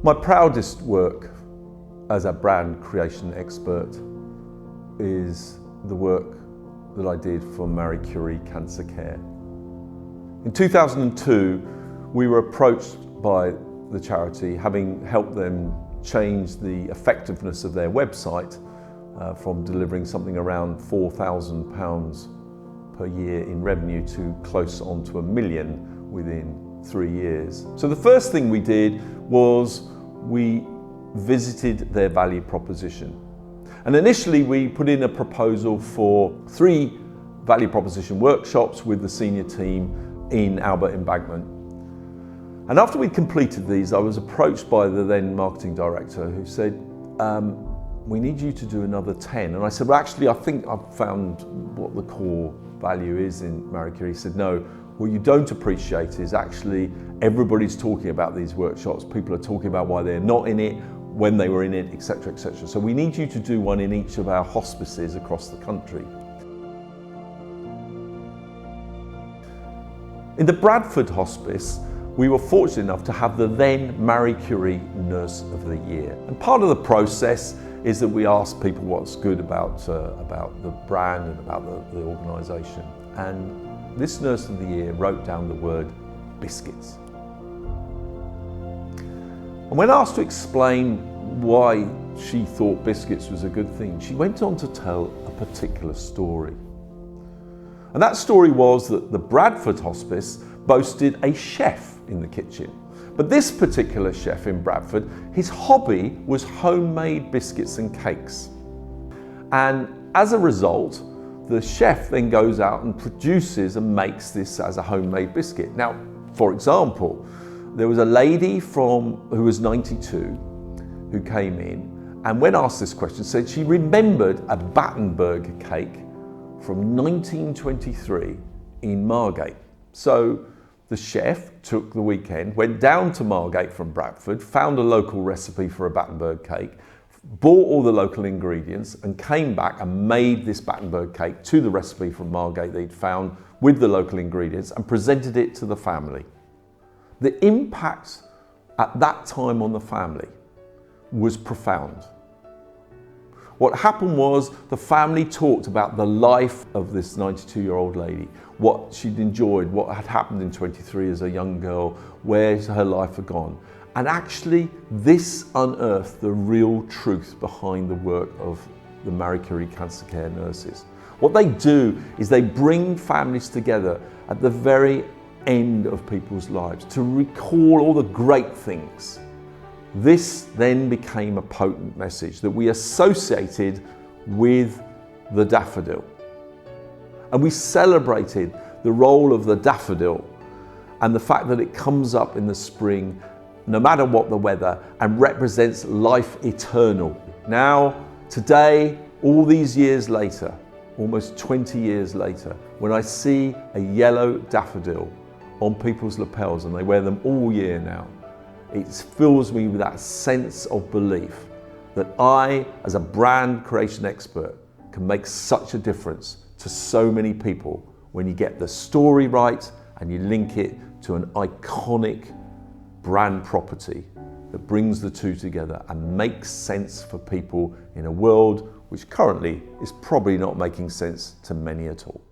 My proudest work as a brand creation expert is the work that I did for Marie Curie Cancer Care. In 2002, we were approached by the charity, having helped them change the effectiveness of their website from delivering something around £4,000 per year in revenue to close on to £1 million within 3 years. So the first thing we did was we visited their value proposition. And initially we put in a proposal for 3 value proposition workshops with the senior team in Albert Embankment. And after we'd completed these, I was approached by the then marketing director who said, we need you to do another 10. And I said, well, actually, I think I've found what the core value is in Marie Curie. He said, no, what you don't appreciate is actually everybody's talking about these workshops. People are talking about why they're not in it, when they were in it, etc., etc. So we need you to do one in each of our hospices across the country. In the Bradford Hospice, we were fortunate enough to have the then Marie Curie Nurse of the Year. And part of the process is that we asked people what's good about the brand and about the organisation. And this Nurse of the Year wrote down the word biscuits. And when asked to explain why she thought biscuits was a good thing, she went on to tell a particular story. And that story was that the Bradford Hospice boasted a chef in the kitchen. But this particular chef in Bradford, his hobby was homemade biscuits and cakes. And as a result, the chef then goes out and produces and makes this as a homemade biscuit. Now, for example, there was a lady who was 92 who came in, and when asked this question, said she remembered a Battenberg cake from 1923 in Margate. So the chef took the weekend, went down to Margate from Bradford, found a local recipe for a Battenberg cake, bought all the local ingredients and came back and made this Battenberg cake to the recipe from Margate they'd found with the local ingredients and presented it to the family. The impact at that time on the family was profound. What happened was the family talked about the life of this 92-year-old lady, what she'd enjoyed, what had happened in 23 as a young girl, where her life had gone. And actually, this unearthed the real truth behind the work of the Marie Curie Cancer Care nurses. What they do is they bring families together at the very end of people's lives to recall all the great things. This then became a potent message that we associated with the daffodil. And we celebrated the role of the daffodil and the fact that it comes up in the spring no matter what the weather and represents life eternal. Now, today, all these years later, almost 20 years later, when I see a yellow daffodil on people's lapels, and they wear them all year now, it fills me with that sense of belief that I, as a brand creation expert, can make such a difference to so many people when you get the story right and you link it to an iconic brand property that brings the two together and makes sense for people in a world which currently is probably not making sense to many at all.